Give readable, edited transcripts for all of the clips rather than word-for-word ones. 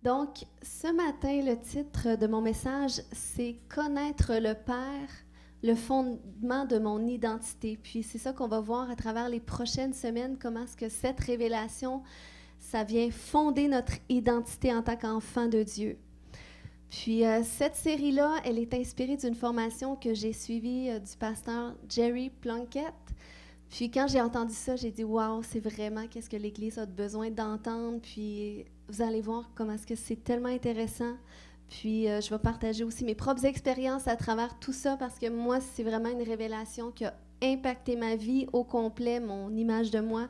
Donc, ce matin, le titre de mon message, c'est « Connaître le Père, le fondement de mon identité ». Puis c'est ça qu'on va voir à travers les prochaines semaines, comment est-ce que cette révélation, ça vient fonder notre identité en tant qu'enfant de Dieu. Puis cette série-là, elle est inspirée d'une formation que j'ai suivie du pasteur Jerry Plunkett. Puis quand j'ai entendu ça, j'ai dit « Wow, c'est vraiment qu'est-ce que l'Église a besoin d'entendre ». Puis vous allez voir comment est-ce que c'est tellement intéressant. Puis je vais partager aussi mes propres expériences à travers tout ça parce que moi, c'est vraiment une révélation qui a impacté ma vie au complet, mon image de moi,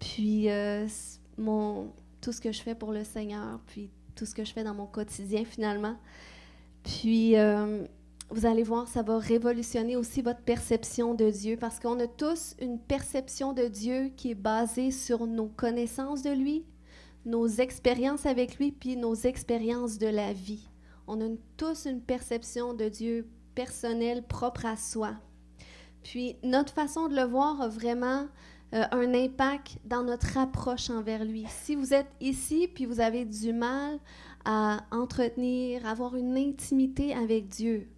puis tout ce que je fais pour le Seigneur, puis tout ce que je fais dans mon quotidien finalement. Puis vous allez voir, ça va révolutionner aussi votre perception de Dieu parce qu'on a tous une perception de Dieu qui est basée sur nos connaissances de lui, nos expériences avec lui, puis nos expériences de la vie. On a tous une perception de Dieu personnelle, propre à soi. Puis notre façon de le voir a vraiment un impact dans notre approche envers lui. Si vous êtes ici, puis vous avez du mal à entretenir, avoir une intimité avec Dieu,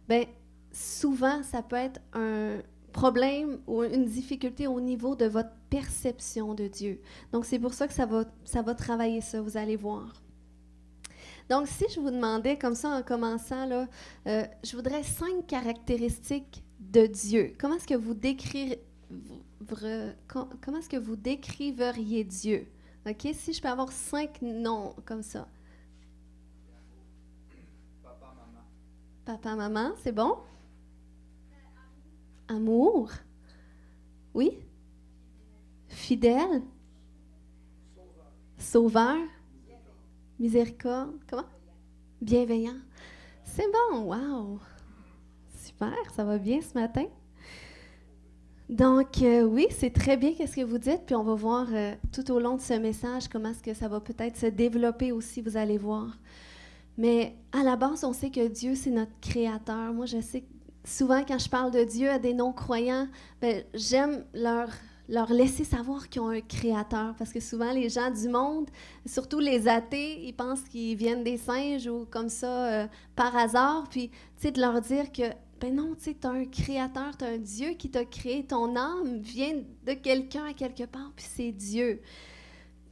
bien, souvent, ça peut être un problème ou une difficulté au niveau de votre perception de Dieu. Donc, c'est pour ça que ça va travailler ça, vous allez voir. Donc, si je vous demandais comme ça en commençant, là, je voudrais 5 caractéristiques de Dieu. Comment est-ce que vous décriveriez Dieu? OK? Si je peux avoir 5 noms comme ça. Papa, maman, c'est bon? Amour. Oui? Fidèle. Sauveur. Miséricorde. Comment? Bienveillant. C'est bon, wow! Super, ça va bien ce matin. Donc, oui, c'est très bien qu'est-ce que vous dites, puis on va voir tout au long de ce message comment est-ce que ça va peut-être se développer aussi, vous allez voir. Mais à la base, on sait que Dieu, c'est notre créateur. Moi, je sais que souvent, quand je parle de Dieu à des non-croyants, ben, j'aime leur laisser savoir qu'ils ont un créateur. Parce que souvent, les gens du monde, surtout les athées, ils pensent qu'ils viennent des singes ou comme ça par hasard. Puis, tu sais, de leur dire que, ben non, tu sais, tu as un créateur, tu as un Dieu qui t'a créé. Ton âme vient de quelqu'un à quelque part, puis c'est Dieu.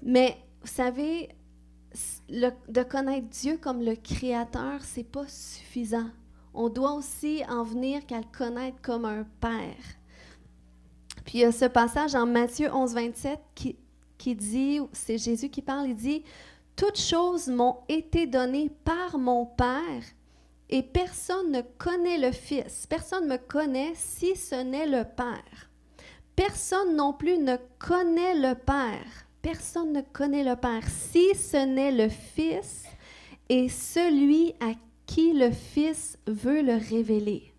Mais, vous savez, de connaître Dieu comme le Créateur, c'est pas suffisant. On doit aussi en venir qu'à le connaître comme un Père. Puis il y a ce passage en Matthieu 11, 27 qui dit, c'est Jésus qui parle, il dit « Toutes choses m'ont été données par mon Père et personne ne connaît le Fils. Personne ne me connaît si ce n'est le Père. Personne non plus ne connaît le Père. Personne ne connaît le Père si ce n'est le Fils et celui à qui le Fils veut le révéler. »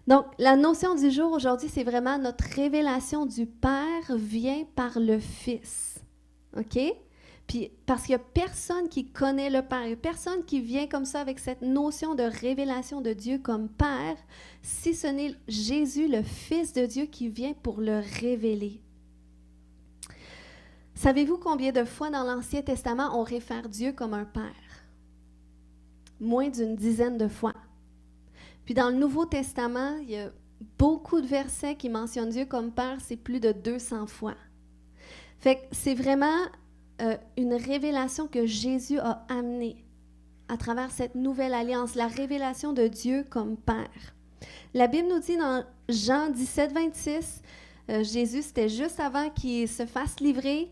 Donc, la notion du jour aujourd'hui, c'est vraiment notre révélation du Père vient par le Fils. OK? Puis, parce qu'il n'y a personne qui connaît le Père, il n'y a personne qui vient comme ça avec cette notion de révélation de Dieu comme Père, si ce n'est Jésus, le Fils de Dieu, qui vient pour le révéler. Savez-vous combien de fois dans l'Ancien Testament on réfère Dieu comme un Père? Moins d'une dizaine de fois. Puis dans le Nouveau Testament, il y a beaucoup de versets qui mentionnent Dieu comme Père, c'est plus de 200 fois. Fait que c'est vraiment une révélation que Jésus a amenée à travers cette nouvelle alliance, la révélation de Dieu comme Père. La Bible nous dit dans Jean 17, 26, Jésus, c'était juste avant qu'il se fasse livrer,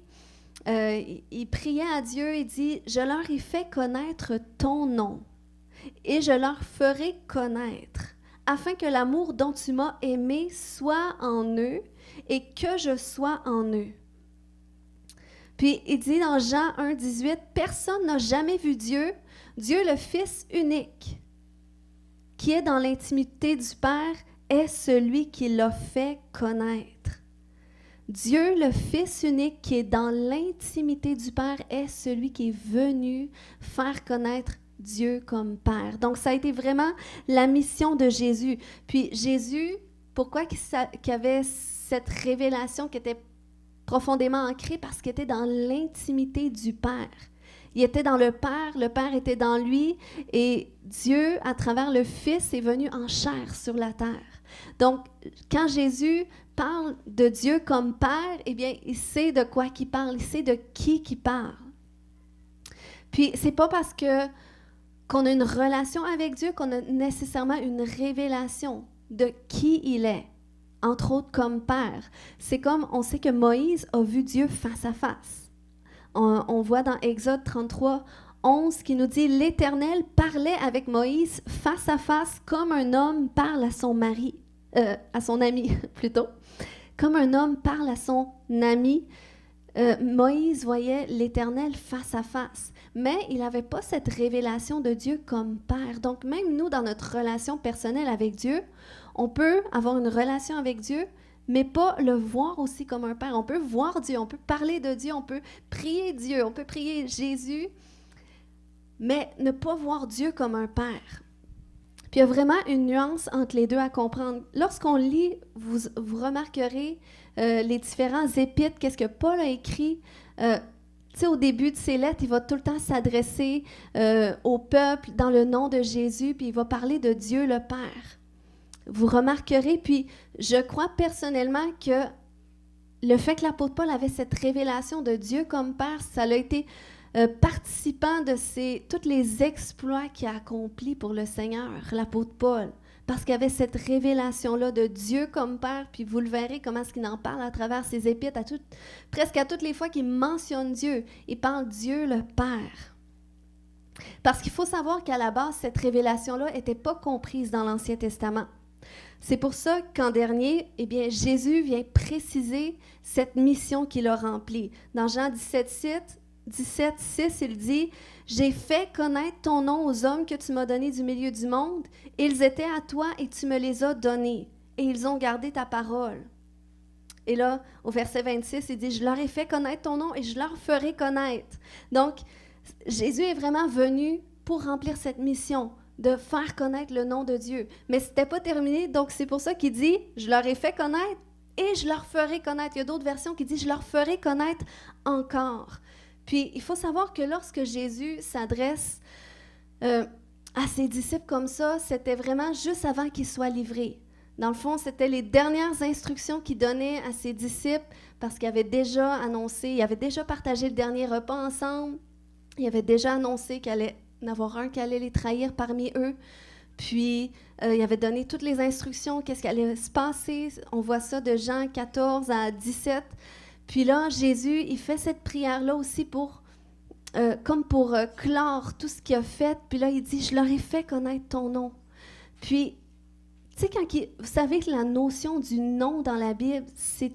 il priait à Dieu et dit « Je leur ai fait connaître ton nom et je leur ferai connaître, afin que l'amour dont tu m'as aimé soit en eux et que je sois en eux. » Puis il dit dans Jean 1, 18, « Personne n'a jamais vu Dieu, Dieu le Fils unique, qui est dans l'intimité du Père, est celui qui l'a fait connaître. » Dieu, le Fils unique qui est dans l'intimité du Père, est celui qui est venu faire connaître Dieu comme Père. Donc, ça a été vraiment la mission de Jésus. Puis Jésus, pourquoi qu'il avait cette révélation qui était profondément ancré parce qu'il était dans l'intimité du Père. Il était dans le Père était dans lui, et Dieu, à travers le Fils, est venu en chair sur la terre. Donc, quand Jésus parle de Dieu comme Père, eh bien, il sait de quoi qu'il parle, il sait de qui qu'il parle. Puis, c'est pas parce qu'on a une relation avec Dieu qu'on a nécessairement une révélation de qui il est, entre autres comme Père. C'est comme, on sait que Moïse a vu Dieu face à face. On voit dans Exode 33, 11 qui nous dit « L'Éternel parlait avec Moïse face à face comme un homme parle à son mari, à son ami plutôt, comme un homme parle à son ami. » Moïse voyait l'Éternel face à face, mais il n'avait pas cette révélation de Dieu comme Père. Donc même nous, dans notre relation personnelle avec Dieu, on peut avoir une relation avec Dieu, mais pas le voir aussi comme un Père. On peut voir Dieu, on peut parler de Dieu, on peut prier Dieu, on peut prier Jésus, mais ne pas voir Dieu comme un Père. Puis il y a vraiment une nuance entre les deux à comprendre. Lorsqu'on lit, vous remarquerez les différents épîtres, qu'est-ce que Paul a écrit. Tu sais, au début de ses lettres, il va tout le temps s'adresser au peuple dans le nom de Jésus, puis il va parler de Dieu le Père. Vous remarquerez, puis je crois personnellement que le fait que l'apôtre Paul avait cette révélation de Dieu comme Père, ça l'a été participant de tous les exploits qu'il a accomplis pour le Seigneur, l'apôtre Paul, parce qu'il avait cette révélation-là de Dieu comme Père, puis vous le verrez comment est-ce qu'il en parle à travers ses épîtres, presque à toutes les fois qu'il mentionne Dieu, il parle Dieu le Père. Parce qu'il faut savoir qu'à la base, cette révélation-là n'était pas comprise dans l'Ancien Testament. C'est pour ça qu'en dernier, eh bien, Jésus vient préciser cette mission qu'il a remplie. Dans Jean 17:6, il dit « J'ai fait connaître ton nom aux hommes que tu m'as donnés du milieu du monde. Ils étaient à toi et tu me les as donnés. Et ils ont gardé ta parole. » Et là, au verset 26, il dit « Je leur ai fait connaître ton nom et je leur ferai connaître. » Donc, Jésus est vraiment venu pour remplir cette mission de faire connaître le nom de Dieu. Mais ce n'était pas terminé, donc c'est pour ça qu'il dit « Je leur ai fait connaître et je leur ferai connaître. » Il y a d'autres versions qui disent « Je leur ferai connaître encore. » Puis, il faut savoir que lorsque Jésus s'adresse à ses disciples comme ça, c'était vraiment juste avant qu'il soit livré. Dans le fond, c'était les dernières instructions qu'il donnait à ses disciples parce qu'il avait déjà annoncé, il avait déjà partagé le dernier repas ensemble. Il avait déjà annoncé qu'il allait en avoir un qui allait les trahir parmi eux. Puis, il avait donné toutes les instructions, qu'est-ce qui allait se passer. On voit ça de Jean 14 à 17. Puis là, Jésus, il fait cette prière-là aussi pour clore tout ce qu'il a fait. Puis là, il dit, « Je leur ai fait connaître ton nom. » Puis, tu sais, vous savez que la notion du nom dans la Bible, c'est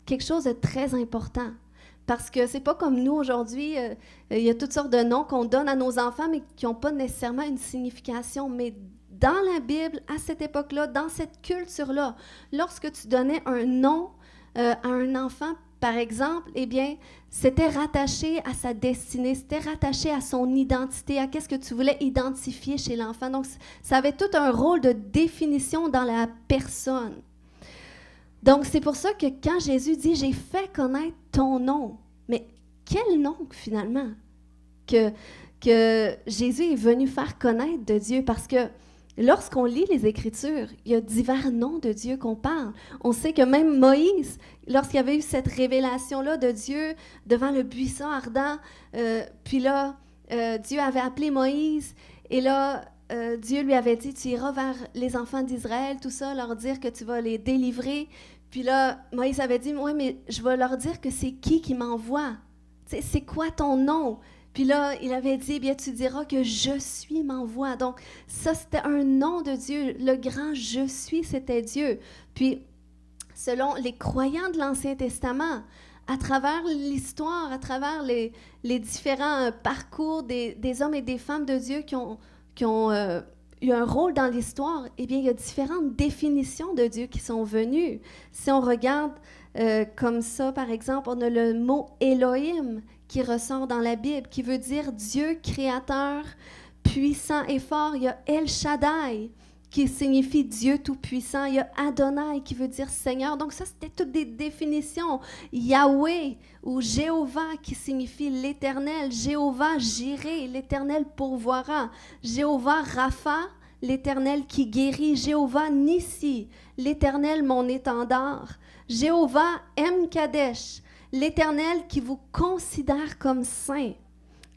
quelque chose de très important. Parce que c'est pas comme nous aujourd'hui, il y a toutes sortes de noms qu'on donne à nos enfants, mais qui n'ont pas nécessairement une signification. Mais dans la Bible, à cette époque-là, dans cette culture-là, lorsque tu donnais un nom à un enfant, par exemple, eh bien, c'était rattaché à sa destinée, c'était rattaché à son identité, à qu'est-ce que tu voulais identifier chez l'enfant. Donc, ça avait tout un rôle de définition dans la personne. Donc, c'est pour ça que quand Jésus dit « J'ai fait connaître ton nom », mais quel nom finalement que Jésus est venu faire connaître de Dieu? Parce que lorsqu'on lit les Écritures, il y a divers noms de Dieu qu'on parle. On sait que même Moïse, lorsqu'il avait eu cette révélation-là de Dieu devant le buisson ardent, puis là, Dieu avait appelé Moïse, et là, Dieu lui avait dit, tu iras vers les enfants d'Israël, tout ça, leur dire que tu vas les délivrer. Puis là, Moïse avait dit, oui, mais je vais leur dire que c'est qui m'envoie. C'est quoi ton nom? Puis là, il avait dit, bien, tu diras que je suis m'envoie. Donc, ça, c'était un nom de Dieu. Le grand je suis, c'était Dieu. Puis, selon les croyants de l'Ancien Testament, à travers l'histoire, à travers les différents parcours des hommes et des femmes de Dieu qui ont eu un rôle dans l'histoire, eh bien, il y a différentes définitions de Dieu qui sont venues. Si on regarde comme ça, par exemple, on a le mot Elohim qui ressort dans la Bible, qui veut dire Dieu créateur, puissant et fort. Il y a El Shaddai, qui signifie Dieu Tout-Puissant. Il y a Adonai qui veut dire Seigneur. Donc ça, c'était toutes des définitions. Yahweh ou Jéhovah qui signifie l'Éternel. Jéhovah Jireh, l'Éternel pourvoira. Jéhovah Rapha, l'Éternel qui guérit. Jéhovah Nissi, l'Éternel mon étendard. Jéhovah M'Kadesh, l'Éternel qui vous considère comme saint.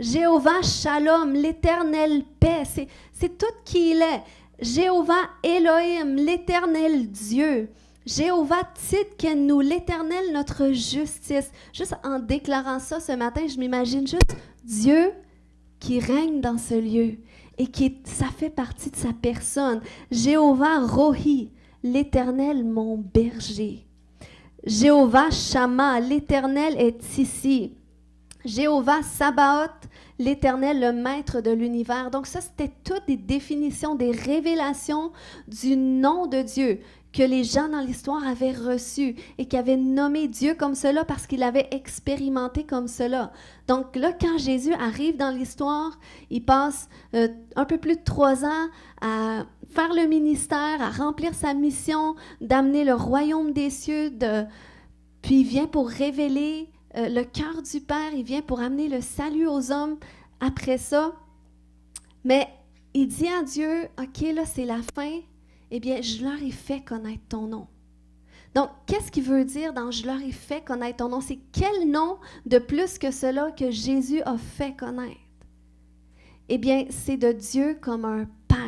Jéhovah Shalom, l'Éternel paix, c'est tout qui il est. Jéhovah Elohim, l'Éternel Dieu. Jéhovah Tzidkenu, l'Éternel notre justice. Juste en déclarant ça ce matin, je m'imagine juste Dieu qui règne dans ce lieu et ça fait partie de sa personne. Jéhovah Rohi, l'Éternel mon berger. Jéhovah Shammah, l'Éternel est ici. Jéhovah Sabaoth, l'Éternel, le maître de l'univers. Donc ça, c'était toutes des définitions, des révélations du nom de Dieu que les gens dans l'histoire avaient reçues et qui avaient nommé Dieu comme cela parce qu'il avait expérimenté comme cela. Donc là, quand Jésus arrive dans l'histoire, il passe un peu plus de 3 ans à faire le ministère, à remplir sa mission, d'amener le royaume des cieux, puis il vient pour révéler le cœur du Père, il vient pour amener le salut aux hommes après ça. Mais il dit à Dieu, « OK, là, c'est la fin. Eh bien, je leur ai fait connaître ton nom. » Donc, qu'est-ce qu'il veut dire dans « je leur ai fait connaître ton nom » ? C'est quel nom de plus que cela que Jésus a fait connaître? Eh bien, c'est de Dieu comme un Père.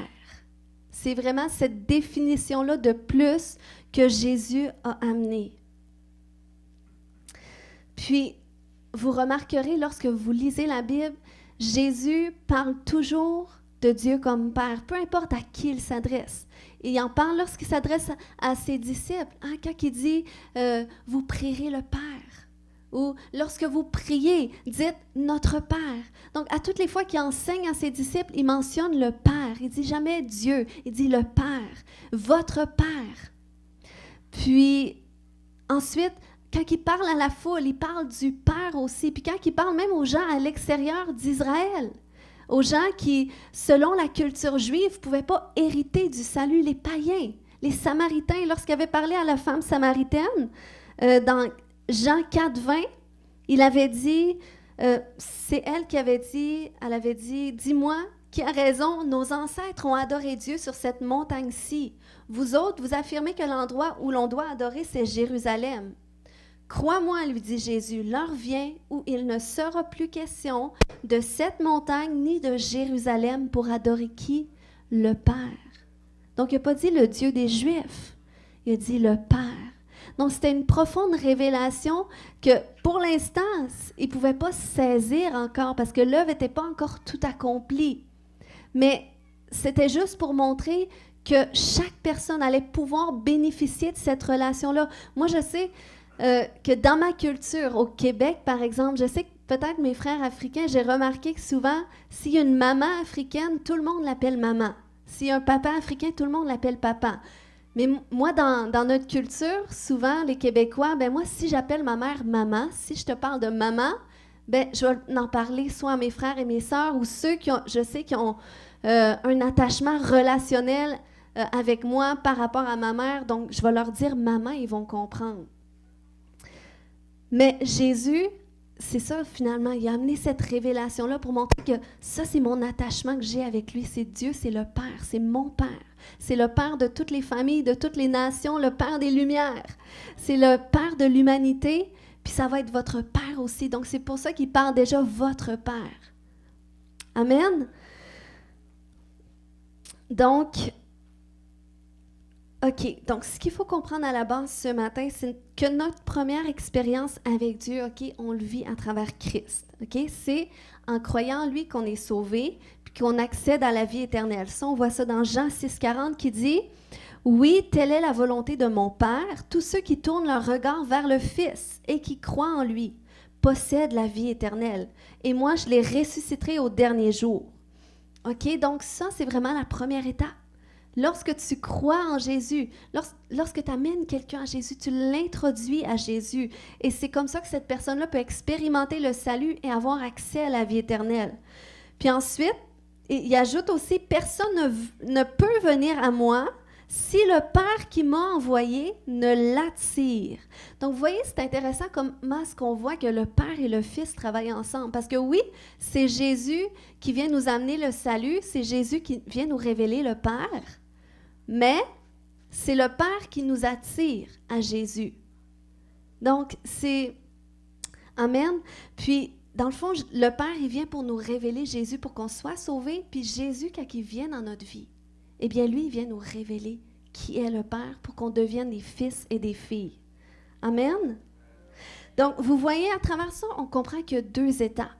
C'est vraiment cette définition-là de plus que Jésus a amenée. Puis, vous remarquerez, lorsque vous lisez la Bible, Jésus parle toujours de Dieu comme Père, peu importe à qui il s'adresse. Il en parle lorsqu'il s'adresse à ses disciples, quand il dit « vous prierez le Père ». Ou lorsque vous priez, dites « notre Père ». Donc, à toutes les fois qu'il enseigne à ses disciples, il mentionne le Père. Il dit jamais Dieu, il dit le Père, votre Père. Puis, ensuite, quand il parle à la foule, il parle du Père aussi. Puis quand il parle même aux gens à l'extérieur d'Israël, aux gens qui, selon la culture juive, ne pouvaient pas hériter du salut, les païens, les Samaritains. Lorsqu'il avait parlé à la femme samaritaine, dans Jean 4, 20, il avait dit, c'est elle qui avait dit, elle avait dit, « Dis-moi, qui a raison, nos ancêtres ont adoré Dieu sur cette montagne-ci. Vous autres, vous affirmez que l'endroit où l'on doit adorer, c'est Jérusalem. » Crois-moi, lui dit Jésus, l'heure vient où il ne sera plus question de cette montagne ni de Jérusalem pour adorer qui? Le Père. Donc, il n'a pas dit le Dieu des Juifs, il a dit le Père. Donc, c'était une profonde révélation que, pour l'instant, il ne pouvait pas saisir encore parce que l'œuvre n'était pas encore tout accomplie. Mais c'était juste pour montrer que chaque personne allait pouvoir bénéficier de cette relation-là. Moi, je sais que dans ma culture, au Québec, par exemple, je sais que peut-être mes frères africains, j'ai remarqué que souvent, s'il y a une maman africaine, tout le monde l'appelle maman. S'il y a un papa africain, tout le monde l'appelle papa. Mais moi, dans notre culture, souvent, les Québécois, moi, si j'appelle ma mère maman, si je te parle de maman, je vais en parler soit à mes frères et mes sœurs ou ceux je sais qui ont un attachement relationnel avec moi par rapport à ma mère. Donc, je vais leur dire maman, ils vont comprendre. Mais Jésus, c'est ça finalement, il a amené cette révélation-là pour montrer que ça, c'est mon attachement que j'ai avec lui. C'est Dieu, c'est le Père, c'est mon Père. C'est le Père de toutes les familles, de toutes les nations, le Père des Lumières. C'est le Père de l'humanité, puis ça va être votre Père aussi. Donc, c'est pour ça qu'il parle déjà votre Père. Amen. Donc, OK, donc ce qu'il faut comprendre à la base ce matin, c'est que notre première expérience avec Dieu, OK, on le vit à travers Christ. OK, c'est en croyant en lui qu'on est sauvé puis qu'on accède à la vie éternelle. Ça, on voit ça dans Jean 6,40 qui dit « Oui, telle est la volonté de mon Père. Tous ceux qui tournent leur regard vers le Fils et qui croient en lui possèdent la vie éternelle. Et moi, je les ressusciterai au dernier jour. » OK, donc ça, c'est vraiment la première étape. Lorsque tu crois en Jésus, lorsque tu amènes quelqu'un à Jésus, tu l'introduis à Jésus. Et c'est comme ça que cette personne-là peut expérimenter le salut et avoir accès à la vie éternelle. Puis ensuite, il ajoute aussi, personne ne peut venir à moi si le Père qui m'a envoyé ne l'attire. Donc, vous voyez, c'est intéressant comment est-ce qu'on voit que le Père et le Fils travaillent ensemble. Parce que oui, c'est Jésus qui vient nous amener le salut, c'est Jésus qui vient nous révéler le Père, mais c'est le Père qui nous attire à Jésus. Donc, c'est... Amen. Puis, dans le fond, le Père, il vient pour nous révéler Jésus, pour qu'on soit sauvés. Puis Jésus, quand il vient dans notre vie, eh bien, lui, il vient nous révéler qui est le Père pour qu'on devienne des fils et des filles. Amen. Donc, vous voyez, à travers ça, on comprend qu'il y a 2 étapes.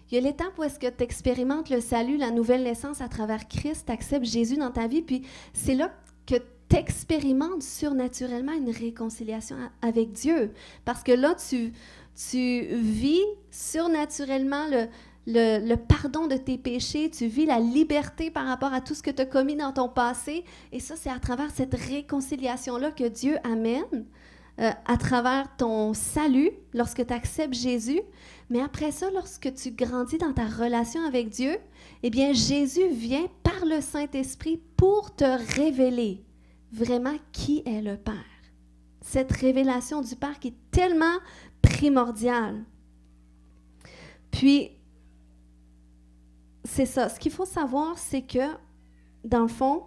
Il y a l'étape où est-ce que tu expérimentes le salut, la nouvelle naissance à travers Christ, tu acceptes Jésus dans ta vie, puis c'est là que tu expérimentes surnaturellement une réconciliation avec Dieu. Parce que là, tu vis surnaturellement le pardon de tes péchés, tu vis la liberté par rapport à tout ce que tu as commis dans ton passé. Et ça, c'est à travers cette réconciliation-là que Dieu amène, à travers ton salut, lorsque tu acceptes Jésus. Mais après ça, lorsque tu grandis dans ta relation avec Dieu, eh bien, Jésus vient par le Saint-Esprit pour te révéler vraiment qui est le Père. Cette révélation du Père qui est tellement primordiale. Puis, c'est ça. Ce qu'il faut savoir, c'est que, dans le fond,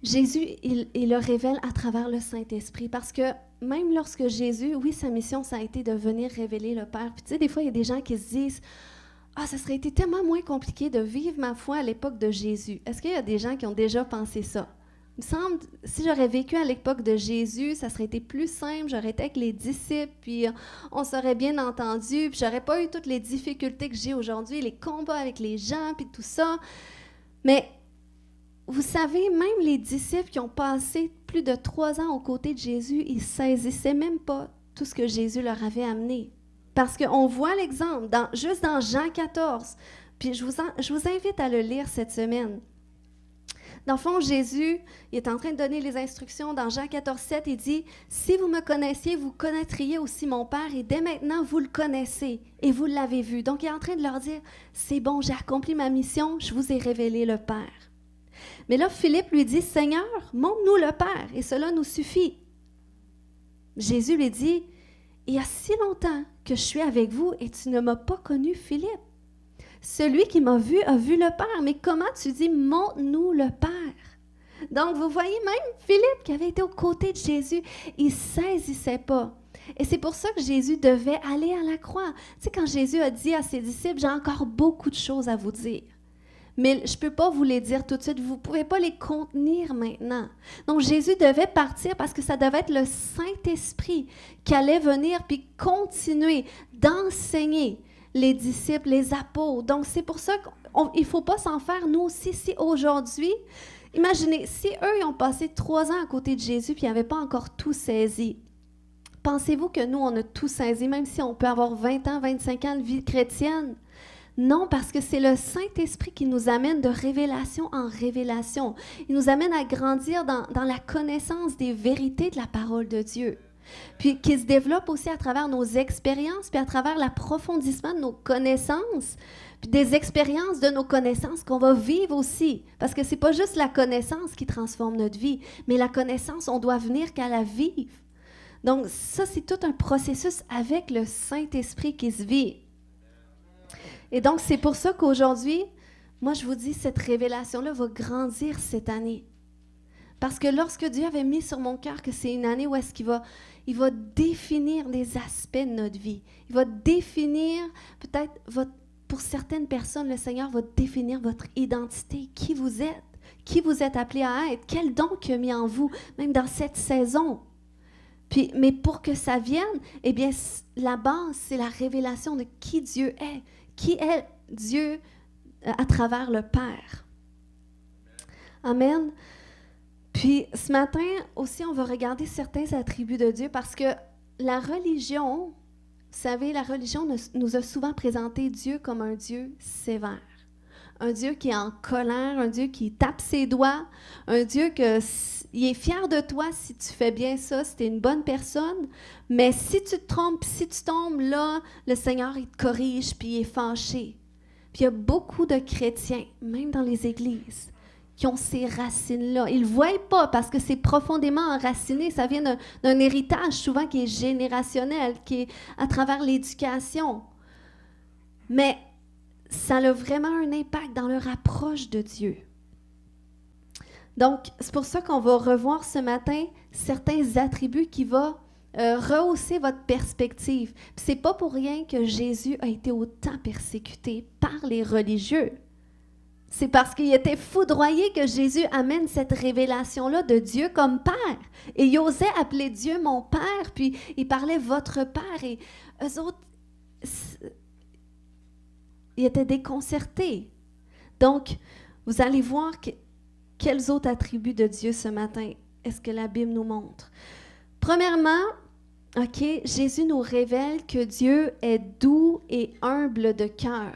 Jésus, il le révèle à travers le Saint-Esprit. Parce que même lorsque Jésus, oui, sa mission, ça a été de venir révéler le Père. Puis tu sais, des fois, il y a des gens qui se disent « Ah, ça serait été tellement moins compliqué de vivre ma foi à l'époque de Jésus. » Est-ce qu'il y a des gens qui ont déjà pensé ça? Il me semble, si j'aurais vécu à l'époque de Jésus, ça serait été plus simple, j'aurais été avec les disciples, puis on s'aurait bien entendu, puis j'aurais pas eu toutes les difficultés que j'ai aujourd'hui, les combats avec les gens, puis tout ça. Mais vous savez, même les disciples qui ont passé plus de 3 ans aux côtés de Jésus, ils saisissaient même pas tout ce que Jésus leur avait amené. Parce qu'on voit l'exemple, juste dans Jean 14, puis je vous invite à le lire cette semaine. Dans le fond, Jésus, il est en train de donner les instructions dans Jean 14, 7, il dit « Si vous me connaissiez, vous connaîtriez aussi mon Père, et dès maintenant, vous le connaissez, et vous l'avez vu. » Donc, il est en train de leur dire « C'est bon, j'ai accompli ma mission, je vous ai révélé le Père. » Mais là, Philippe lui dit « Seigneur, montre-nous le Père, et cela nous suffit. » Jésus lui dit « Il y a si longtemps que je suis avec vous, et tu ne m'as pas connu, Philippe. Celui qui m'a vu a vu le Père. Mais comment tu dis, montre-nous le Père? » Donc, vous voyez, même Philippe, qui avait été aux côtés de Jésus, il ne saisissait pas. Et c'est pour ça que Jésus devait aller à la croix. Tu sais, quand Jésus a dit à ses disciples, « J'ai encore beaucoup de choses à vous dire. Mais je ne peux pas vous les dire tout de suite. Vous ne pouvez pas les contenir maintenant. » Donc, Jésus devait partir parce que ça devait être le Saint-Esprit qui allait venir puis continuer d'enseigner les disciples, les apôtres. Donc, c'est pour ça qu'il ne faut pas s'en faire, nous aussi, si aujourd'hui, imaginez, si eux, ils ont passé 3 ans à côté de Jésus puis ils n'avaient pas encore tout saisi, pensez-vous que nous, on a tout saisi, même si on peut avoir 20 ans, 25 ans de vie chrétienne? Non, parce que c'est le Saint-Esprit qui nous amène de révélation en révélation. Il nous amène à grandir dans la connaissance des vérités de la parole de Dieu. Puis qui se développe aussi à travers nos expériences, puis à travers l'approfondissement de nos connaissances, puis des expériences de nos connaissances qu'on va vivre aussi. Parce que c'est pas juste la connaissance qui transforme notre vie, mais la connaissance, on doit venir qu'à la vivre. Donc ça, c'est tout un processus avec le Saint-Esprit qui se vit. Et donc, c'est pour ça qu'aujourd'hui, moi, je vous dis, cette révélation-là va grandir cette année. Parce que lorsque Dieu avait mis sur mon cœur que c'est une année où est-ce qu'il va définir des aspects de notre vie. Il va définir, peut-être, pour certaines personnes, le Seigneur va définir votre identité, qui vous êtes appelé à être, quel don qu'il a mis en vous, même dans cette saison. Puis, mais pour que ça vienne, eh bien, la base, c'est la révélation de qui Dieu est. Qui est Dieu à travers le Père. Amen. Puis ce matin aussi, on va regarder certains attributs de Dieu parce que la religion, vous savez, la religion nous a souvent présenté Dieu comme un Dieu sévère. Un Dieu qui est en colère, un Dieu qui tape ses doigts, un Dieu il est fier de toi si tu fais bien ça, si tu es une bonne personne, mais si tu te trompes, si tu tombes là, le Seigneur, il te corrige puis il est fâché. Puis il y a beaucoup de chrétiens, même dans les églises, qui ont ces racines-là. Ils ne le voient pas parce que c'est profondément enraciné. Ça vient d'un héritage souvent qui est générationnel, qui est à travers l'éducation. Mais ça a vraiment un impact dans leur approche de Dieu. Donc, c'est pour ça qu'on va revoir ce matin certains attributs qui vont rehausser votre perspective. Puis c'est pas pour rien que Jésus a été autant persécuté par les religieux. C'est parce qu'il était foudroyé que Jésus amène cette révélation-là de Dieu comme Père. Et il osait appeler Dieu mon Père, puis il parlait votre Père. Et eux autres, ils étaient déconcertés. Donc, vous allez voir quels autres attributs de Dieu ce matin est-ce que la Bible nous montre. Premièrement, Jésus nous révèle que Dieu est doux et humble de cœur.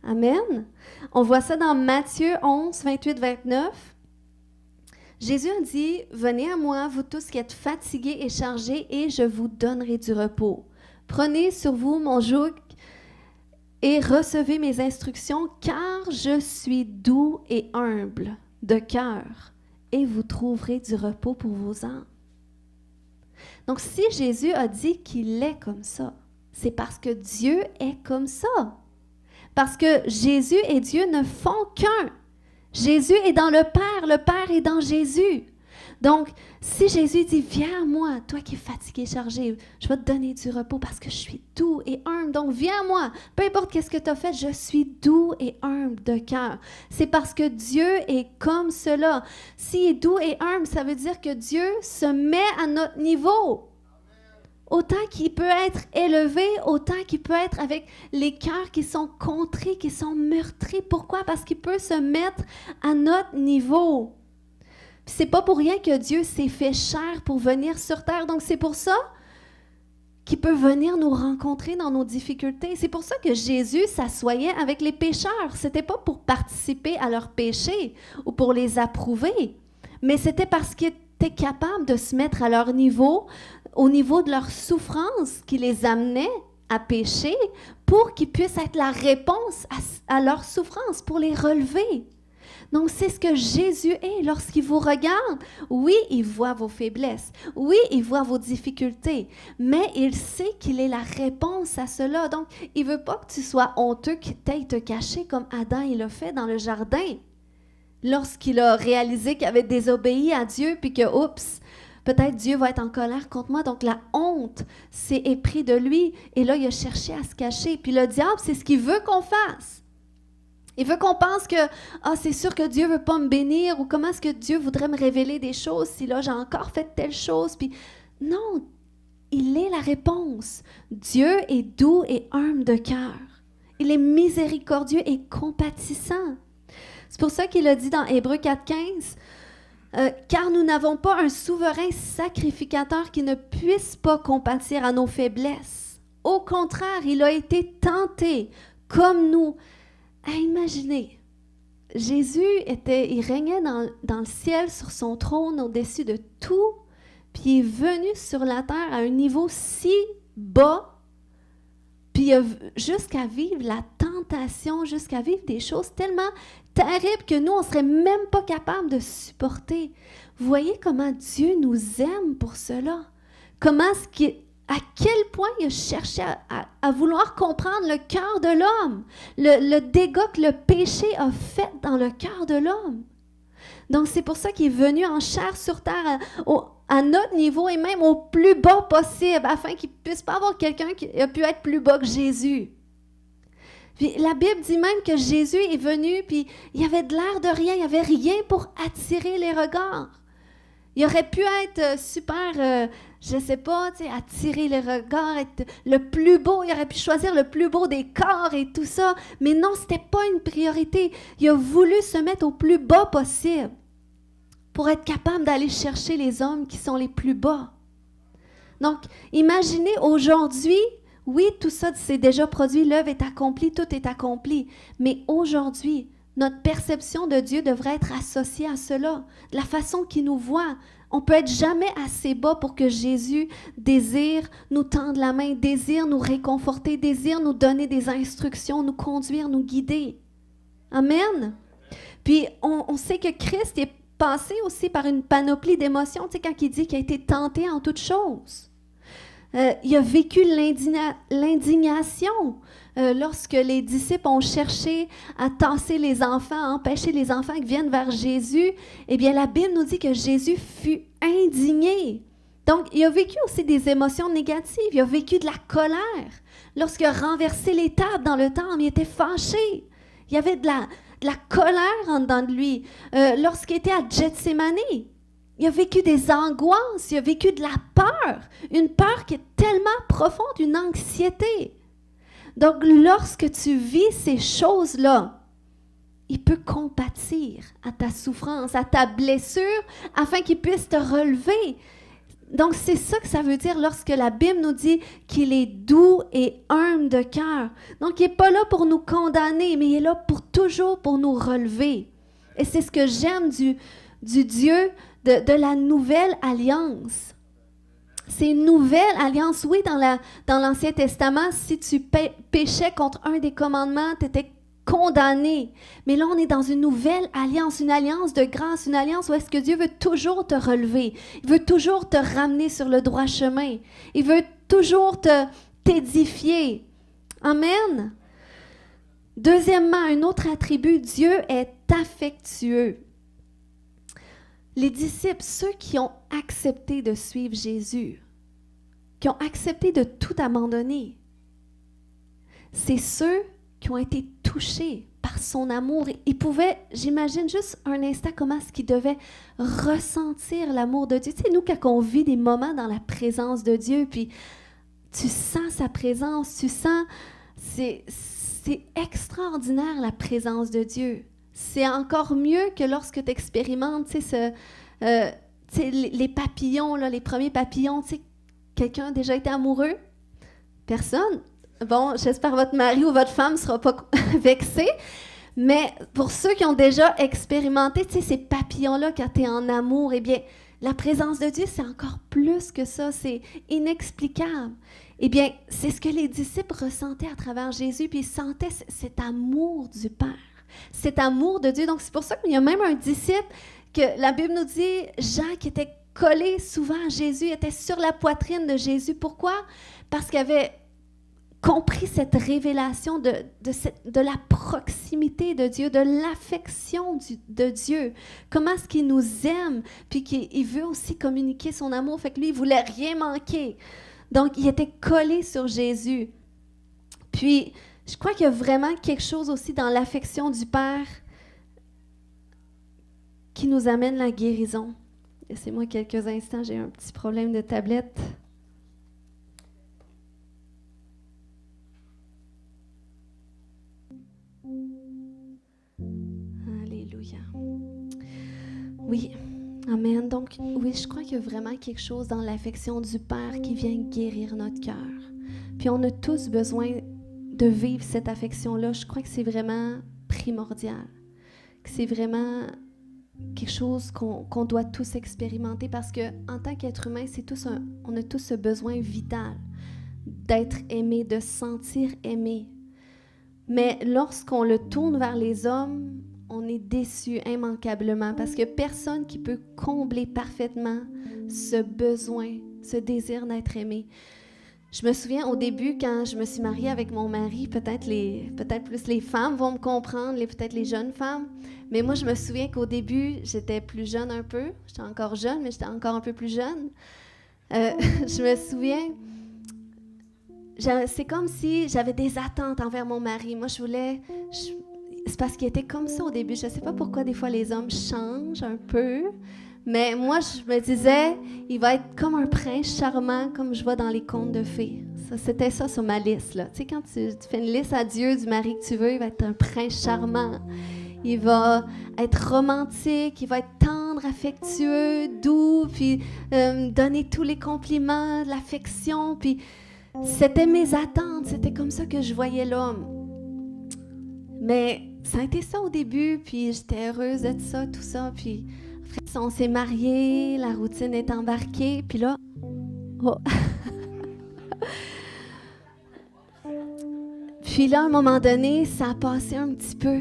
Amen. On voit ça dans Matthieu 11, 28, 29. Jésus a dit, « Venez à moi, vous tous qui êtes fatigués et chargés, et je vous donnerai du repos. Prenez sur vous mon joug et recevez mes instructions, car je suis doux et humble de cœur, et vous trouverez du repos pour vos âmes. » Donc, si Jésus a dit qu'il est comme ça, c'est parce que Dieu est comme ça. Parce que Jésus et Dieu ne font qu'un. Jésus est dans le Père est dans Jésus. Donc, si Jésus dit, viens à moi, toi qui es fatigué, chargé, je vais te donner du repos parce que je suis doux et humble. Donc, viens à moi, peu importe qu'est-ce que tu as fait, je suis doux et humble de cœur. C'est parce que Dieu est comme cela. S'il est doux et humble, ça veut dire que Dieu se met à notre niveau. Autant qu'il peut être élevé, autant qu'il peut être avec les cœurs qui sont contrits, qui sont meurtris. Pourquoi? Parce qu'il peut se mettre à notre niveau. Puis c'est pas pour rien que Dieu s'est fait chair pour venir sur terre. Donc c'est pour ça qu'il peut venir nous rencontrer dans nos difficultés. C'est pour ça que Jésus s'assoyait avec les pécheurs. C'était pas pour participer à leurs péchés ou pour les approuver, mais c'était parce qu'il était capable de se mettre à leur niveau, au niveau de leur souffrance qui les amenait à pécher, pour qu'ils puissent être la réponse à leur souffrance, pour les relever. Donc, c'est ce que Jésus est lorsqu'il vous regarde. Oui, il voit vos faiblesses. Oui, il voit vos difficultés. Mais il sait qu'il est la réponse à cela. Donc, il ne veut pas que tu sois honteux, qu'il t'aille te cacher comme Adam il l'a fait dans le jardin. Lorsqu'il a réalisé qu'il avait désobéi à Dieu, puis que, oups, peut-être Dieu va être en colère contre moi. Donc, la honte s'est épris de lui. Et là, il a cherché à se cacher. Puis le diable, c'est ce qu'il veut qu'on fasse. Il veut qu'on pense que c'est sûr que Dieu ne veut pas me bénir, ou comment est-ce que Dieu voudrait me révéler des choses si là j'ai encore fait telle chose. Puis non, il est la réponse. Dieu est doux et humble de cœur. Il est miséricordieux et compatissant. C'est pour ça qu'il a dit dans Hébreux 4,15, car nous n'avons pas un souverain sacrificateur qui ne puisse pas compatir à nos faiblesses. Au contraire, il a été tenté comme nous. Imaginez, Jésus il régnait dans le ciel sur son trône au-dessus de tout, puis il est venu sur la terre à un niveau si bas, puis jusqu'à vivre la tentation, jusqu'à vivre des choses tellement terribles que nous, on ne serait même pas capable de supporter. Vous voyez comment Dieu nous aime pour cela? À quel point il a cherché à vouloir comprendre le cœur de l'homme, le dégât que le péché a fait dans le cœur de l'homme. Donc, c'est pour ça qu'il est venu en chair sur terre à notre niveau et même au plus bas possible, afin qu'il ne puisse pas avoir quelqu'un qui a pu être plus bas que Jésus. Puis la Bible dit même que Jésus est venu, puis il y avait de l'air de rien, il n'y avait rien pour attirer les regards. Il aurait pu être super, je ne sais pas, attirer les regards, être le plus beau. Il aurait pu choisir le plus beau des corps et tout ça. Mais non, ce n'était pas une priorité. Il a voulu se mettre au plus bas possible pour être capable d'aller chercher les hommes qui sont les plus bas. Donc, imaginez aujourd'hui, oui, tout ça s'est déjà produit, l'œuvre est accomplie, tout est accompli. Mais aujourd'hui, Notre perception de Dieu devrait être associée à cela. De la façon qu'il nous voit, on peut être jamais assez bas pour que Jésus désire nous tendre la main, désire nous réconforter, désire nous donner des instructions, nous conduire, nous guider. Amen. Puis, on sait que Christ est passé aussi par une panoplie d'émotions, tu sais, quand il dit qu'il a été tenté en toutes choses. Il a vécu l'indignation lorsque les disciples ont cherché à tasser les enfants, à empêcher les enfants qui viennent vers Jésus. Eh bien, la Bible nous dit que Jésus fut indigné. Donc, il a vécu aussi des émotions négatives. Il a vécu de la colère. Lorsqu'il a renversé les tables dans le temple, il était fâché. Il y avait de la colère en dedans de lui. Lorsqu'il était à Gethsémani, il a vécu des angoisses, il a vécu de la peur, une peur qui est tellement profonde, une anxiété. Donc, lorsque tu vis ces choses-là, il peut compatir à ta souffrance, à ta blessure, afin qu'il puisse te relever. Donc, c'est ça que ça veut dire lorsque la Bible nous dit qu'il est doux et humble de cœur. Donc, il n'est pas là pour nous condamner, mais il est là toujours pour nous relever. Et c'est ce que j'aime du Dieu de la nouvelle alliance. C'est une nouvelle alliance. Oui, dans l'Ancien Testament, si tu péchais contre un des commandements, tu étais condamné. Mais là, on est dans une nouvelle alliance, une alliance de grâce, une alliance où est-ce que Dieu veut toujours te relever. Il veut toujours te ramener sur le droit chemin. Il veut toujours t'édifier. Amen. Deuxièmement, un autre attribut, Dieu est affectueux. Les disciples, ceux qui ont accepté de suivre Jésus, qui ont accepté de tout abandonner, c'est ceux qui ont été touchés par son amour. Ils pouvaient, j'imagine juste un instant comment est-ce qu'ils devaient ressentir l'amour de Dieu. Tu sais, nous, quand on vit des moments dans la présence de Dieu, puis tu sens sa présence, tu sens, c'est extraordinaire la présence de Dieu. C'est encore mieux que lorsque tu expérimentes, tu sais, les papillons, là, les premiers papillons. Tu sais, quelqu'un a déjà été amoureux? Personne? Bon, j'espère que votre mari ou votre femme ne sera pas vexé. Mais pour ceux qui ont déjà expérimenté, tu sais, ces papillons-là, quand tu es en amour, eh bien, la présence de Dieu, c'est encore plus que ça. C'est inexplicable. Eh bien, c'est ce que les disciples ressentaient à travers Jésus, puis ils sentaient cet amour du Père. Cet amour de Dieu. Donc, c'est pour ça qu'il y a même un disciple que la Bible nous dit, Jean, qui était collé souvent à Jésus, était sur la poitrine de Jésus. Pourquoi? Parce qu'il avait compris cette révélation de la proximité de Dieu, de l'affection de Dieu. Comment est-ce qu'il nous aime, puis qu'il veut aussi communiquer son amour. Fait que lui, il ne voulait rien manquer. Donc, il était collé sur Jésus. Puis, je crois qu'il y a vraiment quelque chose aussi dans l'affection du Père qui nous amène la guérison. Laissez-moi quelques instants, j'ai un petit problème de tablette. Alléluia. Oui, amen. Donc, oui, je crois qu'il y a vraiment quelque chose dans l'affection du Père qui vient guérir notre cœur. Puis on a tous besoin de vivre cette affection-là. Je crois que c'est vraiment primordial, que c'est vraiment quelque chose qu'on doit tous expérimenter parce qu'en tant qu'être humain, on a tous ce besoin vital d'être aimé, de se sentir aimé. Mais lorsqu'on le tourne vers les hommes, on est déçu immanquablement parce que personne qui peut combler parfaitement ce besoin, ce désir d'être aimé. Je me souviens au début, quand je me suis mariée avec mon mari, peut-être plus les femmes vont me comprendre, peut-être les jeunes femmes, mais moi, je me souviens qu'au début, j'étais plus jeune un peu. J'étais encore jeune, mais j'étais encore un peu plus jeune. Je me souviens, c'est comme si j'avais des attentes envers mon mari. Moi, c'est parce qu'il était comme ça au début. Je ne sais pas pourquoi des fois les hommes changent un peu. Mais moi, je me disais, il va être comme un prince charmant, comme je vois dans les contes de fées. C'était ça sur ma liste, là. Tu sais, quand tu fais une liste à Dieu du mari que tu veux, il va être un prince charmant. Il va être romantique, il va être tendre, affectueux, doux, puis donner tous les compliments, l'affection. Puis c'était mes attentes, c'était comme ça que je voyais l'homme. Mais ça a été ça au début, puis j'étais heureuse de ça, tout ça, puis après ça, on s'est mariés, la routine est embarquée, puis là, oh. Puis là, à un moment donné, ça a passé un petit peu.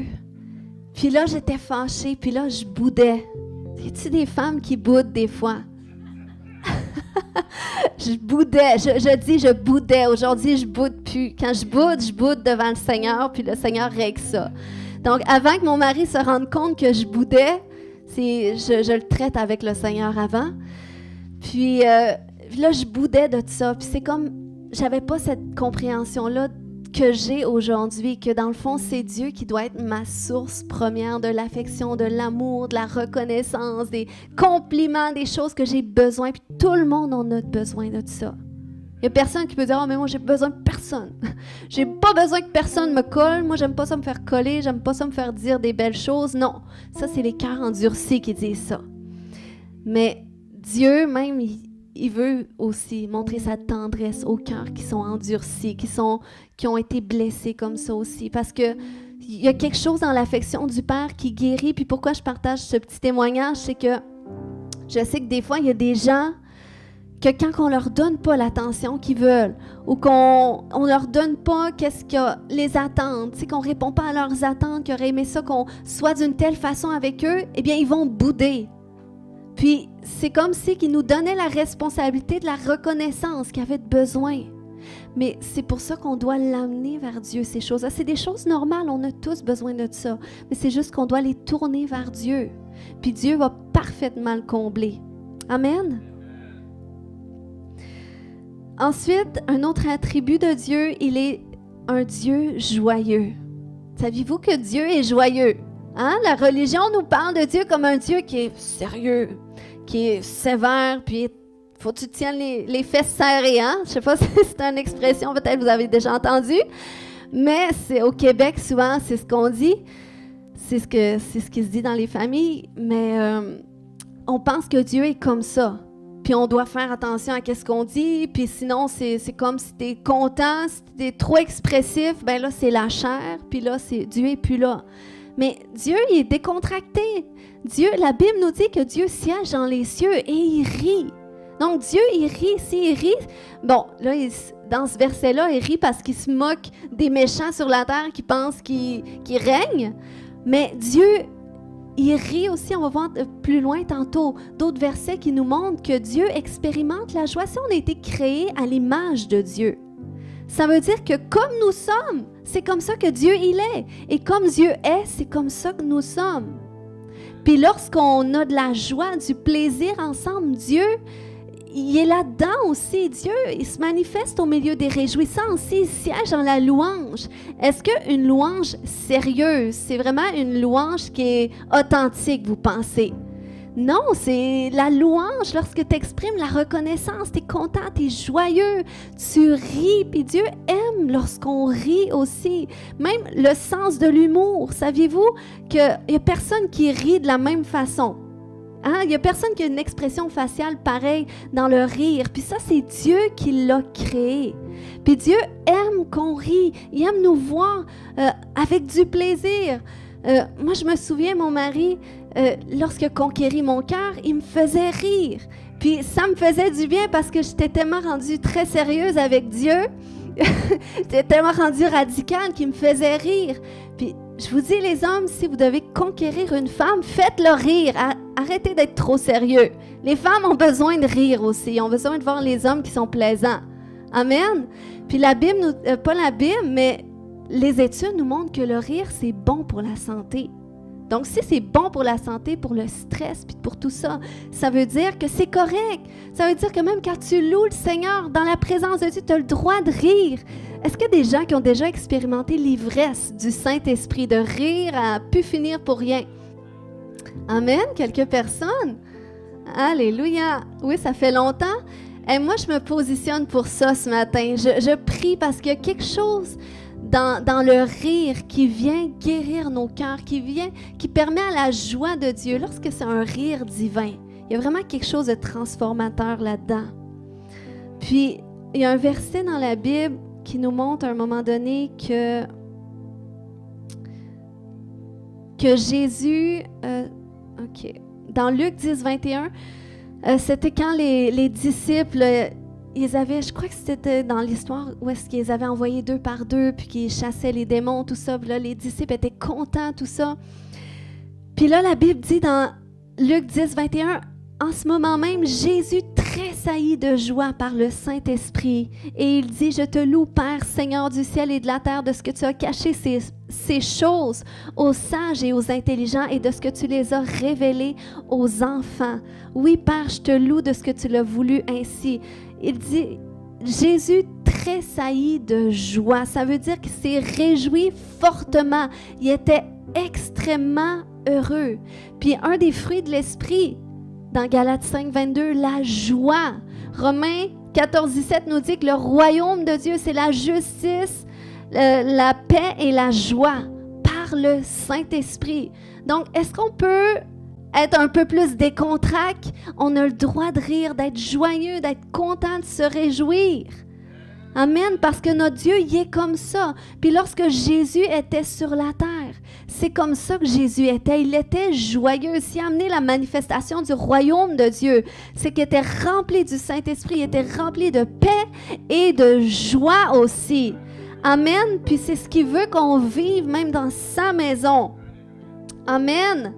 Puis là, j'étais fâchée, puis là, je boudais. Y a-t-il des femmes qui boudent des fois? Je boudais, je boudais. Aujourd'hui, je boude plus. Quand je boude devant le Seigneur, puis le Seigneur règle ça. Donc, avant que mon mari se rende compte que je boudais, je le traite avec le Seigneur avant. Puis là, je boudais de tout ça. Puis c'est comme, j'avais pas cette compréhension-là que j'ai aujourd'hui, que dans le fond, c'est Dieu qui doit être ma source première de l'affection, de l'amour, de la reconnaissance, des compliments, des choses que j'ai besoin. Puis tout le monde en a besoin de ça. Il n'y a personne qui peut dire « Ah, mais moi, j'ai besoin de personne. J'ai pas besoin que personne me colle. Moi, j'aime pas ça me faire coller. J'aime pas ça me faire dire des belles choses. » Non, ça, c'est les cœurs endurcis qui disent ça. Mais Dieu, même, il veut aussi montrer sa tendresse aux cœurs qui sont endurcis, qui ont été blessés comme ça aussi. Parce que il y a quelque chose dans l'affection du Père qui guérit. Puis pourquoi je partage ce petit témoignage, c'est que je sais que des fois, il y a des gens que quand on leur donne pas l'attention qu'ils veulent ou qu'on leur donne pas qu'est-ce que les attentes, tu sais, qu'on répond pas à leurs attentes, qu'ils auraient aimé ça, qu'on soit d'une telle façon avec eux, eh bien, ils vont bouder. Puis, c'est comme si qu'ils nous donnaient la responsabilité de la reconnaissance qu'ils avaient besoin. Mais c'est pour ça qu'on doit l'amener vers Dieu, ces choses-là. C'est des choses normales, on a tous besoin de ça. Mais c'est juste qu'on doit les tourner vers Dieu. Puis Dieu va parfaitement le combler. Amen. Ensuite, un autre attribut de Dieu, il est un Dieu joyeux. Saviez-vous que Dieu est joyeux? Hein? La religion nous parle de Dieu comme un Dieu qui est sérieux, qui est sévère, puis faut que tu tiennes les fesses serrées. Hein? Je ne sais pas si c'est une expression, peut-être que vous avez déjà entendu, mais c'est au Québec, souvent, c'est ce qu'on dit. C'est ce qui se dit dans les familles, mais on pense que Dieu est comme ça. Puis on doit faire attention à ce qu'on dit, puis sinon, c'est comme si tu es content, si tu es trop expressif, ben là, c'est la chair, puis là, Dieu n'est plus là. Mais Dieu, il est décontracté. Dieu, la Bible nous dit que Dieu siège dans les cieux et il rit. Donc, Dieu, il rit. S'il rit, bon, là, dans ce verset-là, il rit parce qu'il se moque des méchants sur la terre qui pensent qu'ils règnent. Mais Dieu, il rit aussi, on va voir plus loin tantôt, d'autres versets qui nous montrent que Dieu expérimente la joie. Si on a été créé à l'image de Dieu, ça veut dire que comme nous sommes, c'est comme ça que Dieu il est. Et comme Dieu est, c'est comme ça que nous sommes. Puis lorsqu'on a de la joie, du plaisir ensemble, Dieu, il est là-dedans aussi. Dieu, il se manifeste au milieu des réjouissances. Il siège dans la louange. Est-ce qu'une louange sérieuse, c'est vraiment une louange qui est authentique, vous pensez? Non, c'est la louange lorsque tu exprimes la reconnaissance. Tu es content, tu es joyeux, tu ris. Puis Dieu aime lorsqu'on rit aussi. Même le sens de l'humour. Saviez-vous qu'il n'y a personne qui rit de la même façon? Hein? Il n'y a personne qui a une expression faciale pareille dans le rire. Puis ça, c'est Dieu qui l'a créé. Puis Dieu aime qu'on rit. Il aime nous voir avec du plaisir. Moi, je me souviens, mon mari, lorsqu'il a conquéri mon cœur, il me faisait rire. Puis ça me faisait du bien parce que j'étais tellement rendue très sérieuse avec Dieu. J'étais tellement rendue radicale qu'il me faisait rire. Puis je vous dis, les hommes, si vous devez conquérir une femme, faites-le rire. Arrêtez d'être trop sérieux. Les femmes ont besoin de rire aussi. Ils ont besoin de voir les hommes qui sont plaisants. Amen. Puis la Bible, pas la Bible, mais les études nous montrent que le rire, c'est bon pour la santé. Donc, si c'est bon pour la santé, pour le stress, puis pour tout ça, ça veut dire que c'est correct. Ça veut dire que même quand tu loues le Seigneur, dans la présence de Dieu, tu as le droit de rire. Est-ce qu'il y a des gens qui ont déjà expérimenté l'ivresse du Saint-Esprit, de rire à pu finir pour rien? Amen, quelques personnes. Alléluia. Oui, ça fait longtemps. Et moi, je me positionne pour ça ce matin. Je prie parce qu'il y a quelque chose dans le rire qui vient guérir nos cœurs, qui permet à la joie de Dieu, lorsque c'est un rire divin, il y a vraiment quelque chose de transformateur là-dedans. Puis, il y a un verset dans la Bible qui nous montre à un moment donné que que Jésus, dans Luc 10, 21, c'était quand les disciples, ils avaient, je crois que c'était dans l'histoire où est-ce qu'ils avaient envoyé 2 par 2, puis qu'ils chassaient les démons, tout ça. Puis là, les disciples étaient contents, tout ça. Puis là, la Bible dit dans Luc 10, 21, en ce moment même, Jésus tressaillit de joie par le Saint-Esprit. Et il dit, je te loue, Père, Seigneur du ciel et de la terre, de ce que tu as caché ces choses aux sages et aux intelligents et de ce que tu les as révélées aux enfants. Oui, Père, je te loue de ce que tu l'as voulu ainsi. Il dit, Jésus tressaillit de joie. Ça veut dire qu'il s'est réjoui fortement. Il était extrêmement heureux. Puis un des fruits de l'esprit, dans Galates 5, 22, la joie. Romains 14, 17 nous dit que le royaume de Dieu, c'est la justice, la paix et la joie par le Saint-Esprit. Donc, est-ce qu'on peut être un peu plus décontracté? On a le droit de rire, d'être joyeux, d'être content, de se réjouir. Amen, parce que notre Dieu, il est comme ça. Puis lorsque Jésus était sur la terre, c'est comme ça que Jésus était. Il était joyeux. S'il a amené la manifestation du royaume de Dieu, c'est qu'il était rempli du Saint-Esprit, il était rempli de paix et de joie aussi. Amen. Puis c'est ce qu'il veut qu'on vive même dans sa maison. Amen.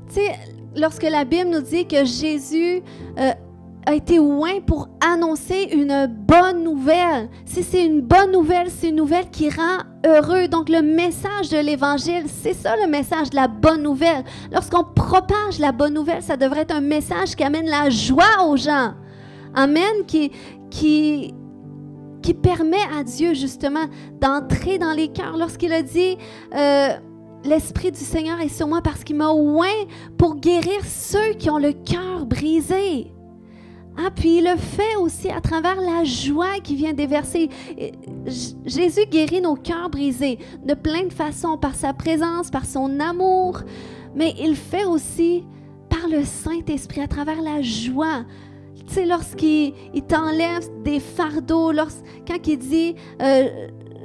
Tu sais, lorsque la Bible nous dit que Jésus a été loin pour annoncer une bonne nouvelle. Si c'est une bonne nouvelle, c'est une nouvelle qui rend heureux. Donc, le message de l'Évangile, c'est ça le message de la bonne nouvelle. Lorsqu'on propage la bonne nouvelle, ça devrait être un message qui amène la joie aux gens. Amen, qui permet à Dieu, justement, d'entrer dans les cœurs. Lorsqu'il a dit... l'Esprit du Seigneur est sur moi parce qu'il m'a oint pour guérir ceux qui ont le cœur brisé. Ah, puis il le fait aussi à travers la joie qui vient déverser. Jésus guérit nos cœurs brisés de plein de façons, par sa présence, par son amour, mais il fait aussi par le Saint-Esprit, à travers la joie. Tu sais, lorsqu'il t'enlève des fardeaux, quand il dit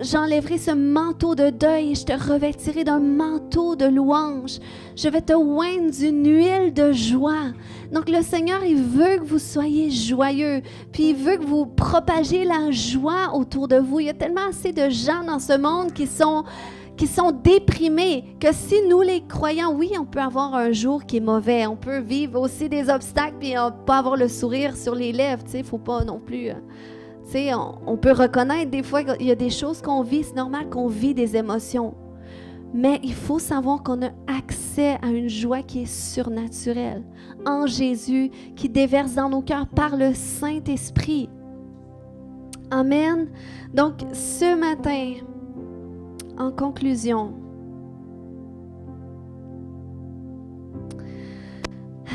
j'enlèverai ce manteau de deuil et je te revêtirai d'un manteau de louange. Je vais te oindre d'une huile de joie. Donc le Seigneur, il veut que vous soyez joyeux, puis il veut que vous propagiez la joie autour de vous. Il y a tellement assez de gens dans ce monde qui sont déprimés, que si nous les croyants, oui, on peut avoir un jour qui est mauvais, on peut vivre aussi des obstacles, puis pas avoir le sourire sur les lèvres, tu sais, il ne faut pas non plus... on peut reconnaître des fois qu'il y a des choses qu'on vit, c'est normal qu'on vit des émotions. Mais il faut savoir qu'on a accès à une joie qui est surnaturelle en Jésus, qui déverse dans nos cœurs par le Saint-Esprit. Amen. Donc, ce matin, en conclusion,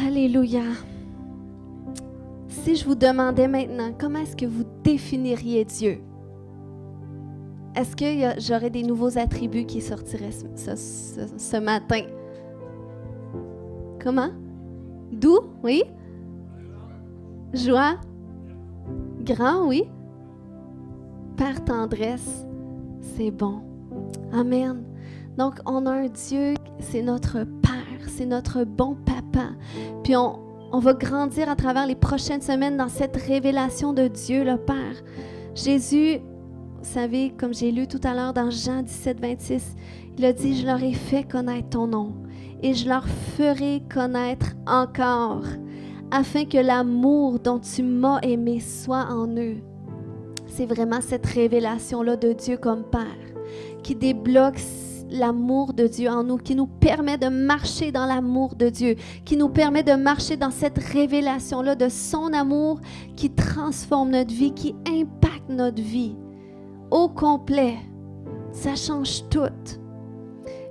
Alléluia. Si je vous demandais maintenant, comment est-ce que vous définiriez Dieu? Est-ce que j'aurais des nouveaux attributs qui sortiraient ce matin? Comment? Doux, oui? Joie? Grand, oui? Par tendresse, c'est bon. Amen. Donc, on a un Dieu, c'est notre Père, c'est notre bon Papa. Puis on va grandir à travers les prochaines semaines dans cette révélation de Dieu, le Père. Jésus, vous savez, comme j'ai lu tout à l'heure dans Jean 17, 26, il a dit, « Je leur ai fait connaître ton nom et je leur ferai connaître encore, afin que l'amour dont tu m'as aimé soit en eux. » C'est vraiment cette révélation-là de Dieu comme Père qui débloque l'amour de Dieu en nous, qui nous permet de marcher dans l'amour de Dieu, qui nous permet de marcher dans cette révélation-là de son amour qui transforme notre vie, qui impacte notre vie au complet. Ça change tout.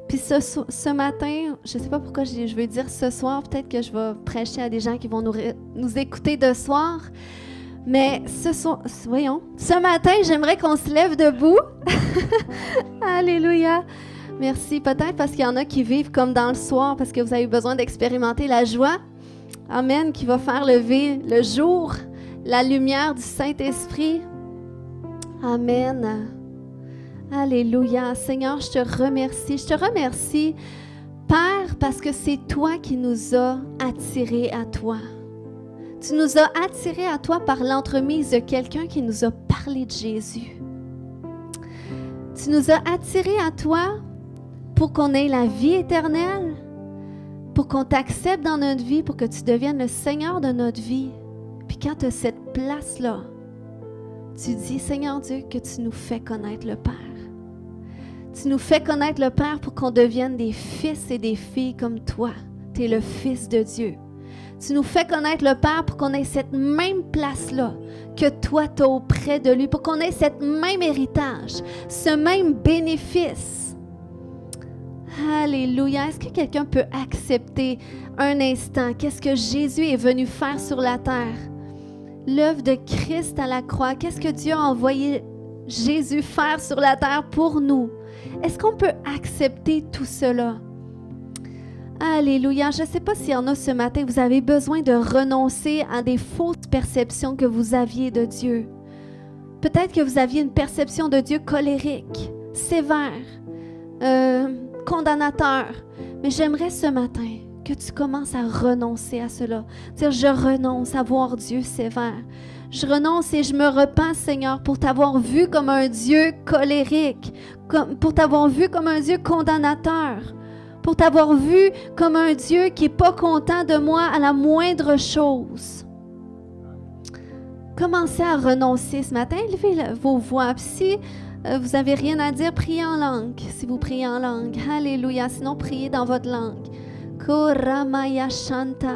Puis ce matin, je ne sais pas pourquoi je veux dire ce soir, peut-être que je vais prêcher à des gens qui vont nous écouter de soir, mais ce matin, j'aimerais qu'on se lève debout. Alléluia. Merci. Peut-être parce qu'il y en a qui vivent comme dans le soir, parce que vous avez besoin d'expérimenter la joie. Amen. Qui va faire lever le jour, la lumière du Saint-Esprit. Amen. Alléluia. Seigneur, je te remercie. Je te remercie Père, parce que c'est toi qui nous as attirés à toi. Tu nous as attirés à toi par l'entremise de quelqu'un qui nous a parlé de Jésus. Tu nous as attirés à toi pour qu'on ait la vie éternelle, pour qu'on t'accepte dans notre vie, pour que tu deviennes le Seigneur de notre vie. Puis quand tu as cette place-là, tu dis, Seigneur Dieu, que tu nous fais connaître le Père. Tu nous fais connaître le Père pour qu'on devienne des fils et des filles comme toi. Tu es le Fils de Dieu. Tu nous fais connaître le Père pour qu'on ait cette même place-là que toi, tu as auprès de lui, pour qu'on ait cette même héritage, ce même bénéfice. Alléluia. Est-ce que quelqu'un peut accepter un instant qu'est-ce que Jésus est venu faire sur la terre? L'œuvre de Christ à la croix. Qu'est-ce que Dieu a envoyé Jésus faire sur la terre pour nous? Est-ce qu'on peut accepter tout cela? Alléluia. Je ne sais pas s'il y en a ce matin, vous avez besoin de renoncer à des fausses perceptions que vous aviez de Dieu. Peut-être que vous aviez une perception de Dieu colérique, sévère, condamnateur. Mais j'aimerais ce matin que tu commences à renoncer à cela. Dire, je renonce à voir Dieu sévère. Je renonce et je me repens, Seigneur, pour t'avoir vu comme un Dieu colérique, pour t'avoir vu comme un Dieu condamnateur, pour t'avoir vu comme un Dieu qui n'est pas content de moi à la moindre chose. Commencez à renoncer ce matin. Levez vos voix. Puis si vous n'avez rien à dire, priez en langue. Si vous priez en langue. Alléluia. Sinon, priez dans votre langue. Koramaya Shanta.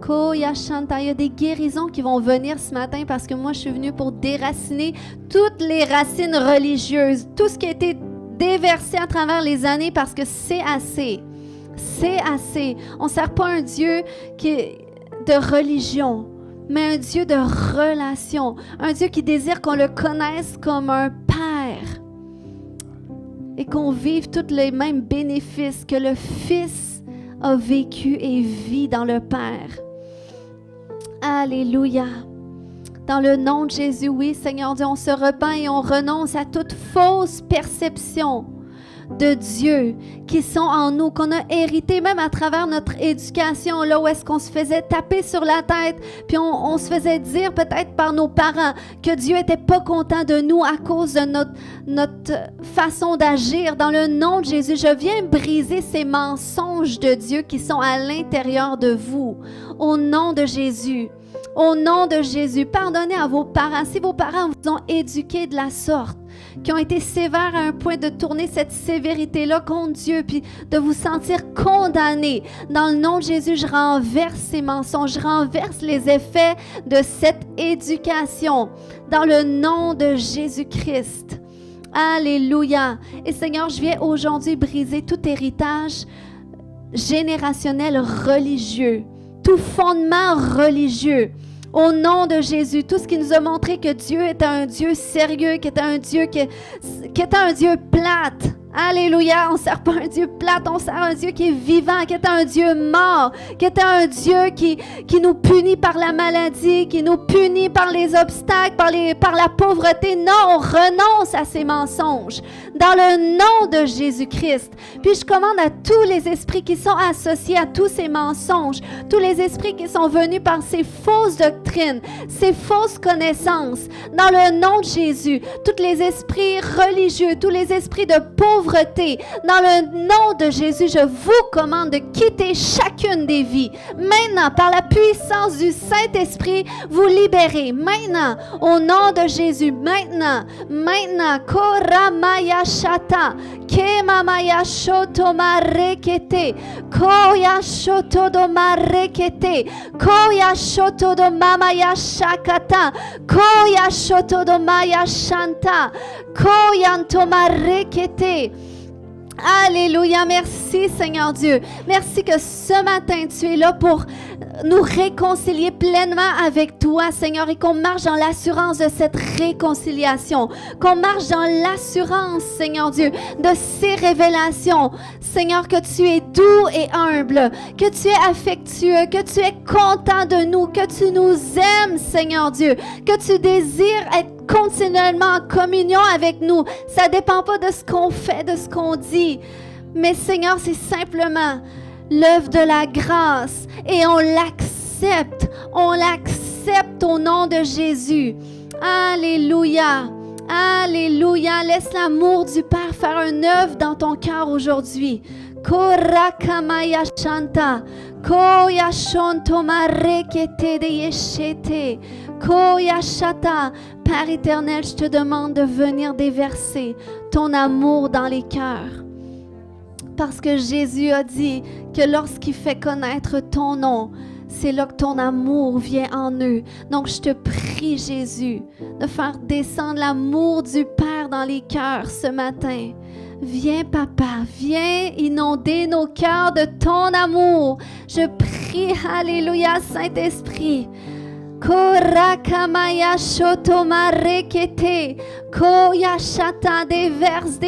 Koya Shanta. Il y a des guérisons qui vont venir ce matin parce que moi, je suis venue pour déraciner toutes les racines religieuses. Tout ce qui a été déversé à travers les années parce que c'est assez. C'est assez. On ne sert pas un Dieu de religion, mais un Dieu de relation. Un Dieu qui désire qu'on le connaisse comme un Père et qu'on vive tous les mêmes bénéfices que le Fils a vécu et vit dans le Père. Alléluia. Dans le nom de Jésus, oui, Seigneur Dieu, on se repent et on renonce à toute fausse perception de Dieu qui sont en nous, qu'on a hérité même à travers notre éducation, là où est-ce qu'on se faisait taper sur la tête, puis on se faisait dire peut-être par nos parents que Dieu n'était pas content de nous à cause de notre façon d'agir. Dans le nom de Jésus, je viens briser ces mensonges de Dieu qui sont à l'intérieur de vous. Au nom de Jésus. Au nom de Jésus, pardonnez à vos parents. Si vos parents vous ont éduqué de la sorte, qui ont été sévères à un point de tourner cette sévérité-là contre Dieu, puis de vous sentir condamné, dans le nom de Jésus, je renverse ces mensonges, je renverse les effets de cette éducation, dans le nom de Jésus-Christ. Alléluia. Et Seigneur, je viens aujourd'hui briser tout héritage générationnel religieux, tout fondement religieux. Au nom de Jésus, tout ce qui nous a montré que Dieu était un Dieu sérieux, qui était un Dieu qui était un Dieu plate. Alléluia, on ne sert pas un Dieu plate, on sert un Dieu qui est vivant, qui est un Dieu mort, qui est un Dieu qui nous punit par la maladie, qui nous punit par les obstacles, par la pauvreté. Non, on renonce à ces mensonges dans le nom de Jésus-Christ. Puis je commande à tous les esprits qui sont associés à tous ces mensonges, tous les esprits qui sont venus par ces fausses doctrines, ces fausses connaissances, dans le nom de Jésus, tous les esprits religieux, tous les esprits de pauvreté, dans le nom de Jésus, je vous commande de quitter chacune des vies. Maintenant, par la puissance du Saint-Esprit, vous libérez. Maintenant, au nom de Jésus, maintenant, Koramaya Shata, Kemamaya Shotoma Rekete, Koya Shotodoma Rekete, Koya Shotodomamaya Shakata, Koya Shotodomaya Shanta, Koyantoma Rekete. Alléluia, merci Seigneur Dieu. Merci que ce matin, tu es là pour nous réconcilier pleinement avec toi, Seigneur, et qu'on marche dans l'assurance de cette réconciliation, qu'on marche dans l'assurance, Seigneur Dieu, de ces révélations. Seigneur, que tu es doux et humble, que tu es affectueux, que tu es content de nous, que tu nous aimes, Seigneur Dieu, que tu désires être continuellement en communion avec nous. Ça ne dépend pas de ce qu'on fait, de ce qu'on dit, Mais Seigneur, c'est simplement l'œuvre de la grâce et on l'accepte au nom de Jésus. Alléluia, alléluia. Laisse l'amour du Père faire une œuvre dans ton cœur aujourd'hui. Korakamaya Shanta, Koya Shonto Marekete de Yeshete, Koya Shata. Père éternel, je te demande de venir déverser ton amour dans les cœurs. Parce que Jésus a dit que lorsqu'il fait connaître ton nom, c'est là que ton amour vient en eux. Donc, je te prie, Jésus, de faire descendre l'amour du Père dans les cœurs ce matin. Viens, Papa, viens inonder nos cœurs de ton amour. Je prie, alléluia, Saint-Esprit. Korakamaya shotoma rekete, koya shata, déverse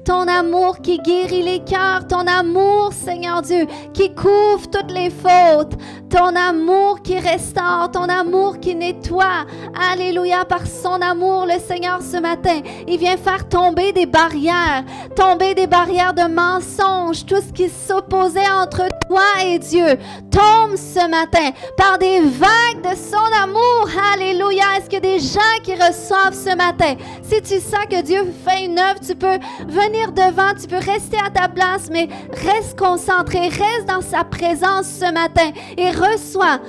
ton amour qui guérit les cœurs, ton amour, Seigneur Dieu, qui couvre toutes les fautes, ton amour qui restaure, ton amour qui nettoie. Alléluia, par son amour, le Seigneur ce matin, il vient faire tomber des barrières de mensonges, tout ce qui s'opposait entre toi et Dieu, tombe ce matin par des vagues de son amour. Alléluia. Est-ce qu'il y a des gens qui reçoivent ce matin? Si tu sens que Dieu fait une œuvre, tu peux venir devant, tu peux rester à ta place, mais reste concentré, reste dans sa présence ce matin et reçois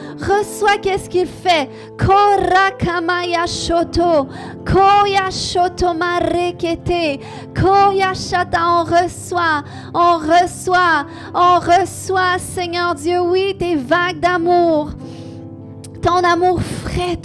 qu'est-ce qu'il fait. Korakamaya shoto, koya shoto marekete, koya shata. On reçoit, Seigneur Dieu, oui, tes vagues d'amour. Ton amour frais,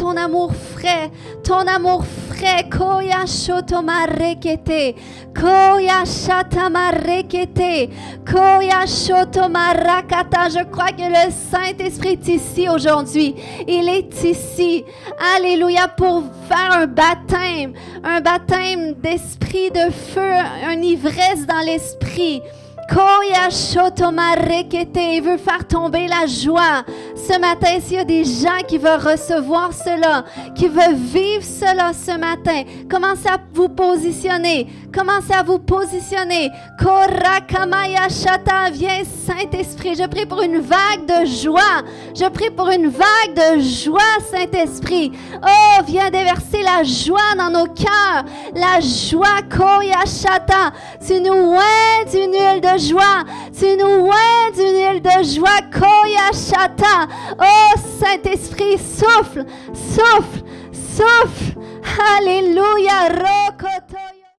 koya shoto marekete, koya shata marekete, koya shoto marakata. Je crois que le Saint-Esprit est ici aujourd'hui. Il est ici, alléluia, pour faire un baptême d'esprit de feu, une ivresse dans l'esprit. Koya shotoma rekete, il veut faire tomber la joie. Ce matin, s'il y a des gens qui veulent recevoir cela, qui veulent vivre cela ce matin, commencez à vous positionner. Korakamaya shata, viens Saint-Esprit. Je prie pour une vague de joie. Saint-Esprit. Oh, viens déverser la joie dans nos cœurs. La joie, koya shata. Tu nous oins d'une huile de joie. Koya shata. Oh, Saint-Esprit, souffle. Alléluia. Roko